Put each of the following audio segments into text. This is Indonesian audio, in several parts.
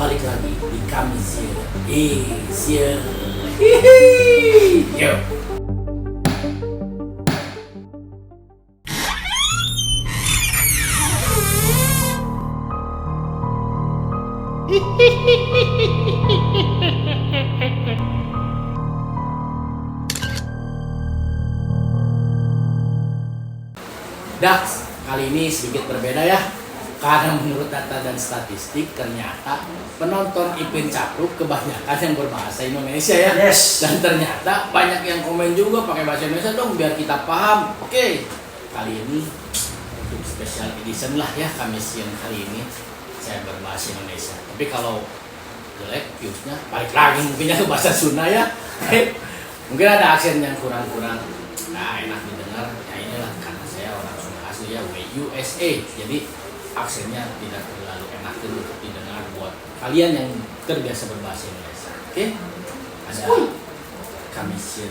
balik lagi di Kamisir Asia. Hihi. Yo. Dax, kali ini sedikit berbeda ya. Karena menurut data dan statistik ternyata penonton Ipin Cakruk kebanyakan yang berbahasa Indonesia ya. Yes. Dan ternyata banyak yang komen juga pakai bahasa Indonesia dong biar kita paham. Oke, kali ini untuk special edition lah ya Kamis yang kali ini saya berbahasa Indonesia. Tapi kalau jelek viewsnya balik lagi mungkinnya ke bahasa Sunda ya. Mungkin ada aksen yang kurang-kurang enak didengar. Ya inilah karena saya orang Sunda asli ya, USA. Jadi aksennya tidak terlalu enak untuk didengar buat kalian yang terbiasa berbahasa Indonesia. Oke? Ada Kamisien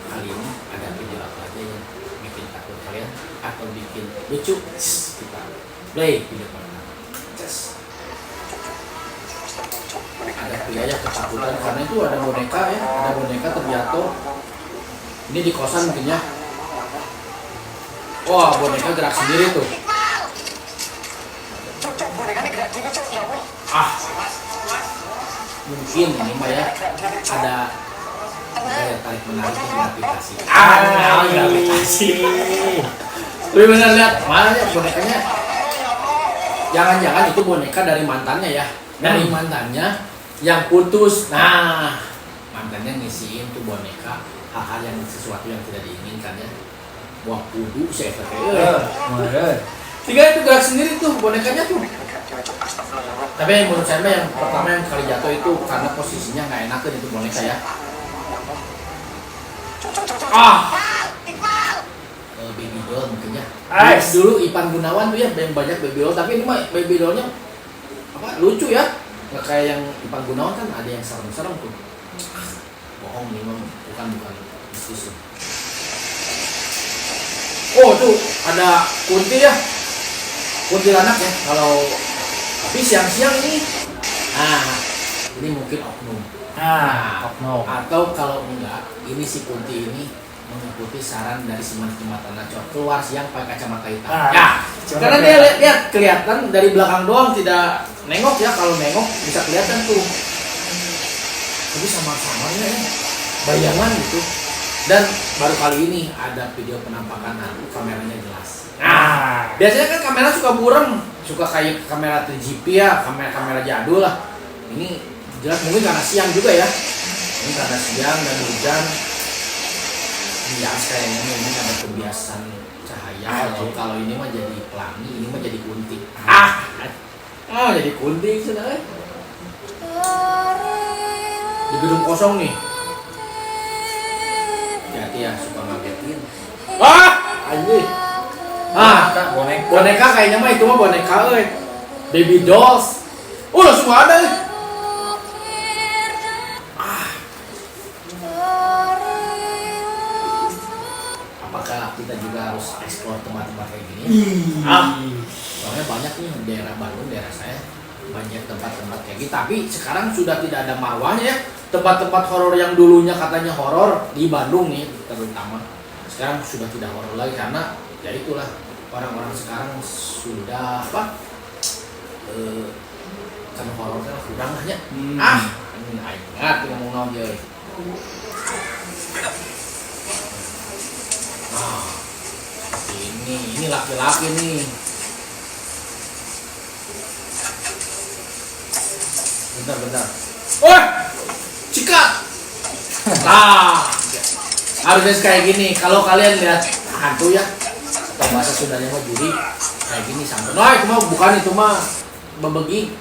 kali ini ada video apa aja yang bikin takut kalian atau bikin lucu? Kita play video pertama. Ada pria yang ketakutan karena itu ada boneka ya, ada boneka terjatuh. Ini di kosan mungkin ya. Wah, boneka gerak sendiri tuh. Mungkin ini mah ya ada daya tarik menarik di aplikasi. Aplikasi. Tapi benar lihat mana ya bonekanya? Jangan-jangan itu boneka dari mantannya ya, dari mantannya yang putus. Nah, mantannya ngisiin tuh boneka hal-hal yang sesuatu yang tidak diinginkan ya. Wah, kudu saya pakai. Tiga itu gerak sendiri tuh bonekanya tuh. Tapi menurut saya yang pertama yang kali jatuh itu karena posisinya nggak enakan itu boneka ya. Baby doll mungkin ya. Dulu Ipan Gunawan tuh ya yang banyak baby doll, tapi ini mah baby dollnya apa lucu ya. Nggak kayak yang Ipan Gunawan kan ada yang serem-serem tuh. Bohong nih mah bukan bisnis. Oh tuh ada kunti ya. Kuntilanak ya kalau tapi siang-siang ini ini mungkin oknum. Oknum. Atau kalau enggak ini si kunti ini mengikuti saran dari si mata Naco keluar siang pakai kacamata hitam. Karena dia lihat kelihatan dari belakang doang tidak nengok ya, kalau nengok bisa kelihatan tuh. Tapi sama-samanya ya bayangan gitu. Dan baru kali ini ada video penampakan hantu, kameranya jelas. Biasanya kan kamera suka buram, suka kayak kamera 3GP ya, kamera jadul lah. Ini jelas mungkin karena siang juga ya. Ini karena siang dan hujan. Bias kayaknya ini ada pembiasan cahaya. Kalau ini mah jadi pelangi, ini mah jadi kunti. Jadi kunti sudah. Di gedung kosong nih. Hati ya suka ngagetin. Anjir. Boneka kayaknya mah itu mah boneka baby dolls. Semua ada. Apakah kita juga harus explore tempat-tempat kayak gini? Soalnya banyak nih di daerah Bandung, daerah saya banyak tempat-tempat kayak gitu. Tapi sekarang sudah tidak ada marwahnya ya. Tempat-tempat horor yang dulunya katanya horor di Bandung nih terutama sekarang sudah tidak horor lagi karena ya itulah orang-orang sekarang sudah kan horornya kurang lah ya. Ini ingat ngomong dia. Ini laki-laki nih. Bentar. Cikat. Harusnya kayak gini. Kalau kalian lihat hantu ya, atau bahasa Sundanya mah juri, kayak gini sampai. Itu mah bukan, itu mah bebegi.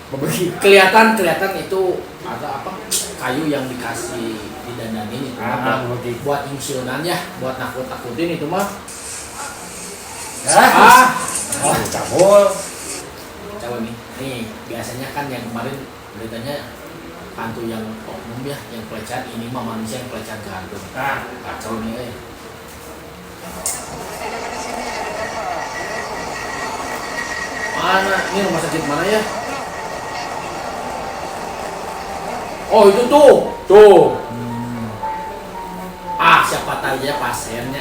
Kelihatan itu ada apa? Kayu yang dikasih didandanin itu buat ingsiunan ya, buat nakut-nakutin itu mah. Cabul nih. Nih biasanya kan yang kemarin beritanya hantu yang oknum ya, yang pelecehan. Ini mah manusia yang pelecehan ke hantu. Kacau nih. Mana? Ini rumah sakit mana ya? Oh itu tuh. Siapa tahu ya pasien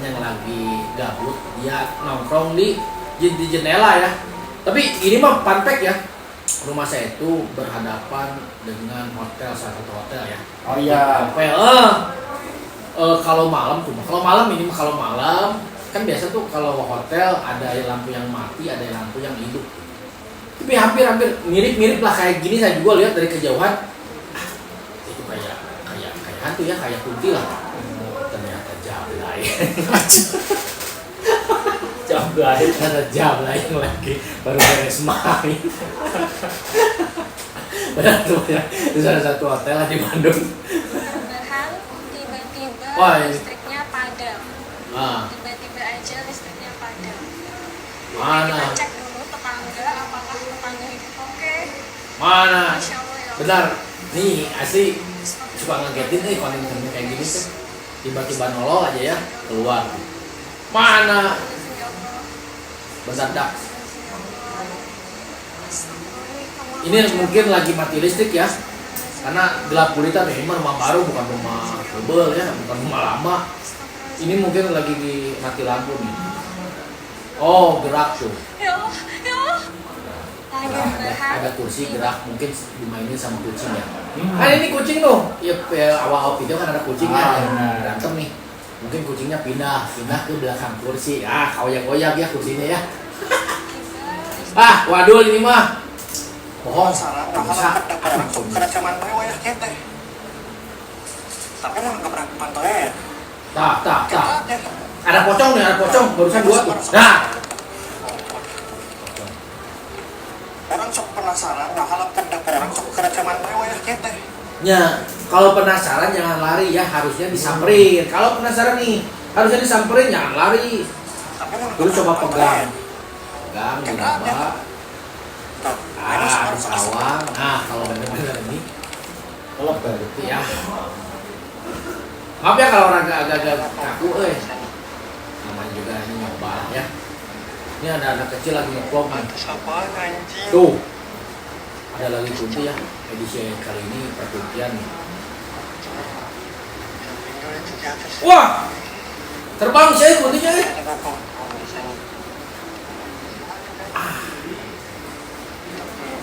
yang lagi gabut dia nongkrong di jendela ya. Tapi ini mah fun fact ya. Rumah saya itu berhadapan dengan hotel, salah satu hotel ya. Oh iya. Hotel. Kalau malam kan biasa tuh kalau hotel ada lampu yang mati, ada lampu yang hidup. Tapi hampir mirip lah kayak gini. Saya juga lihat dari kejauhan. Itu kayak hantu ya, kayak kunti lah. Ternyata jablay. Ada jablay yang lagi baru beres main. Benar tuh ya. Itu salah satu hotel di Bandung. Tiba-tiba listriknya padam. Tiba-tiba aja listriknya padam. Mana? Kita cek dulu tetangga, apakah tetangga itu oke. Mana? Masya Allah ya. Benar. Nih asli suka ngagetin konten kayak gini tuh. Tiba-tiba nolol aja ya keluar. Mana? Berdadak. Ini mungkin lagi mati listrik ya. Karena gelap gulita nih, ini rumah baru bukan rumah bebel ya, bukan rumah lama. Ini mungkin lagi di mati lampu nih. Oh, gerak tuh. Ya Allah. Ada kursi gerak, mungkin dimainin sama kucing ya. Ini kucing tuh. Ya awal video kan ada kucing ya, berantem nih. Mungkin kucingnya pindah ke belakang kursi. Koyak-koyak ya kursinya ya. Waduh ini mah. Pohon sarang bakal dapat kereceman teh wayah kita. Tapi mau keberang pantoe. Tak. Ada pocong barusan 2. Nah. Orang sok penasaran bakal orang sok kereceman teh wayah kita. Ya, kalau penasaran jangan lari ya, harusnya disamperin. Kalau penasaran nih, harusnya disamperin, jangan lari. Dulu coba pegang diraba. Ada sawang. Kalau bener-bener ini Kelep berarti ya. Maaf ya kalau agak kaku namanya juga ini nyoba ya. Ini ada anak kecil lagi ngeplong kan. Tuh. Ada lagi kunti ya. Edisi kali ini perkuntian nih. Wah. Terbang sih kuntinya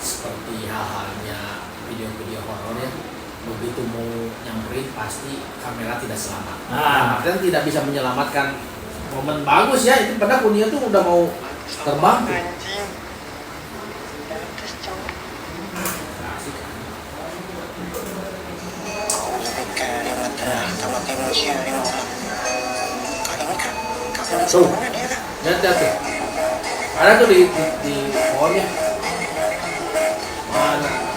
Seperti halnya video-video horor ya, begitu mau nyamperin pasti kamera tidak selamat. Artinya tidak bisa menyelamatkan momen bagus ya. Itu pada kuntinya tuh udah mau terbang tuh. Tuh, lihat tuh. Ada tuh di pohonnya.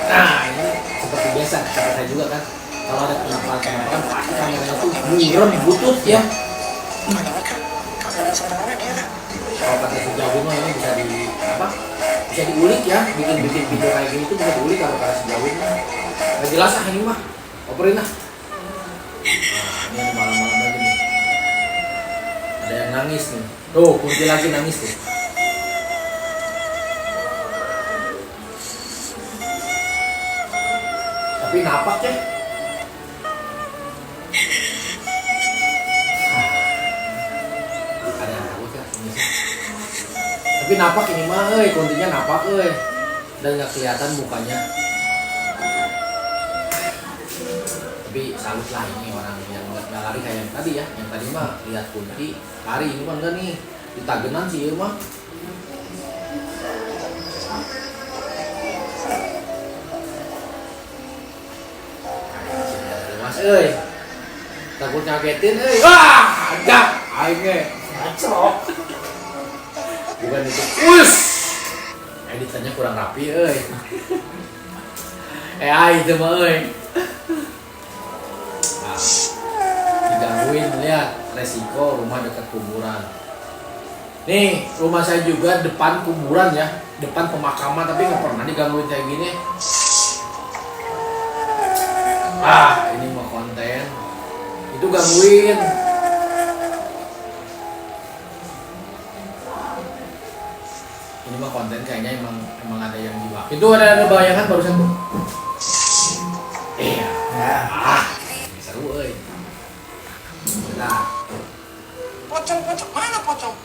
Nah ini seperti biasa kata saya juga kan, kalau ada penampakan pasti kameranya tuh burem butut ya. Kalau kata sejauh ini bisa bisa diulik ya, bikin video kayak gini tuh bisa diulik kalau kata sejauh ini. Nggak jelas ini mah, operin lah. Ini malam-malam lagi nih. Ada yang nangis nih. Tuh, kunti lagi nangis tuh. Tapi napak ya. Ada yang takut ya ini sih. Tapi napak ini mah kuntinya napak dan nggak kelihatan mukanya. Tapi salut lah ini orang yang nggak lari kayak yang tadi ya. Yang tadi mah lihat kunti lari, ini mah enggak nih. Ditagenan sih mah. Takut ngagetin ada aingnya ngacrok. Bukan itu. Editannya kurang rapi itu mah digangguin, lihat resiko rumah dekat kuburan. Nih, rumah saya juga depan kuburan ya, depan pemakaman, tapi nggak pernah digangguin kayak gini. Ini mah konten. Itu gangguin. Ini mah konten kayaknya emang ada yang jiwa. Itu ada bayangan barusan tuh.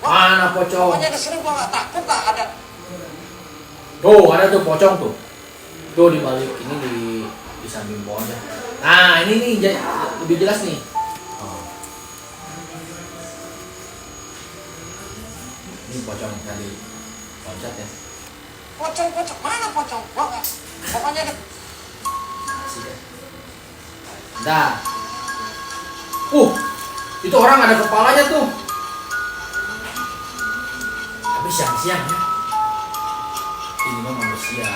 Mana pocong? Pokoknya di sini gua nggak takut lah ada. Tuh, ada tuh pocong tuh. Tuh di balik ini di samping pohon ya. Nah, ini nih lebih jelas nih. Oh. Ini pocong tadi loncat ya. Pocong mana pocong? Gua nggak. Pokoknya di Masih ya. Nah. Itu orang ada kepalanya tuh. Tapi siang-siang ya. Ini mah manusia.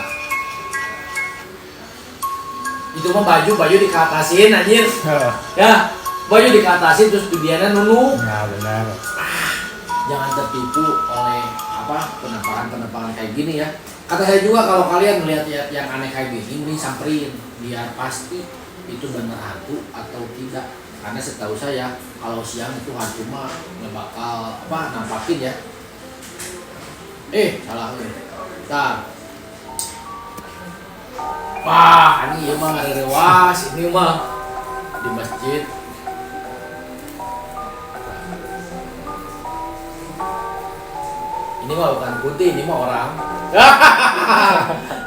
Itu mah baju dikatasin anjir. Ya, baju dikatasin terus dudiana nunu. Nah, benar. Jangan tertipu oleh penampakan kayak gini ya. Kata saya juga kalau kalian melihat yang aneh kayak gini, mending samperin biar pasti itu benar hantu atau tidak. Karena setahu saya kalau siang itu hantu mah nggak bakal nampakin ya. Salah nih. Bentar. Wah, ini mah ada rewas, ini mah di masjid. Ini mah bukan putih, ini mah orang.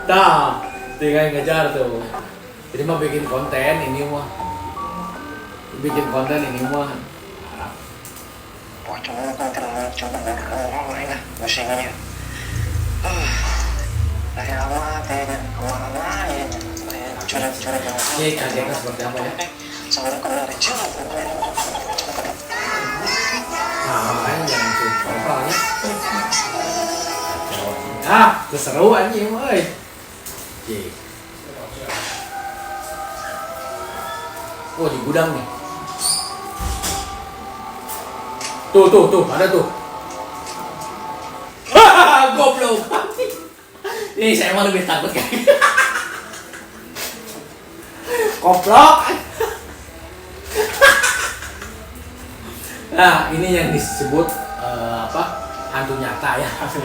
Nah, tinggal ngejar tuh. Ini mah bikin konten, ini mah pocong kan coba orang lain lah musimnya. Dari awal teh kemana-mana ya. Coret-coret yang Ini kagetnya seperti apa ya? sampai keluar jeruk. Nah, makanya jangan suka ya. Keseru anjing, woy. Oh, di gudang nih. Tuh, ada tuh. Goblok. Ini saya mah lebih takut kayak gitu. Koplok. Nah, ini yang disebut hantu nyata ya. Hantu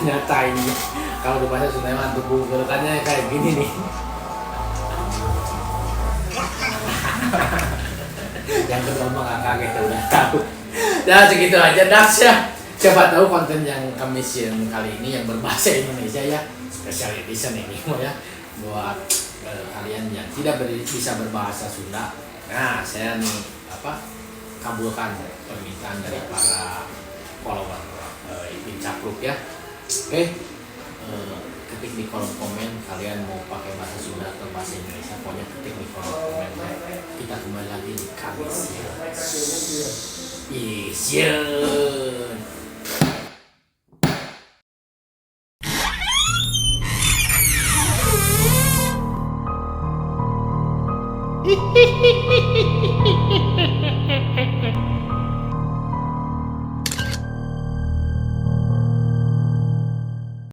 nyata ini. Kalau di bahasa Sunda hantu bungkulannya kayak gini nih. Yang kedua mah gak kaget udah tahu. Nah, segitu aja Dax ya. Siapa tahu konten yang kami share kali ini yang berbahasa Indonesia ya, special edition ini ya, buat kalian yang tidak bisa berbahasa Sunda. Nah, saya nih kabulkan permintaan dari para follower Ipin Cakruk ya. Oke, ketik di kolom komen kalian mau pakai bahasa Sunda atau bahasa Indonesia, pokoknya ketik di kolom komen ya. Kita kembali lagi di Kamis Ision. Hihihihihihi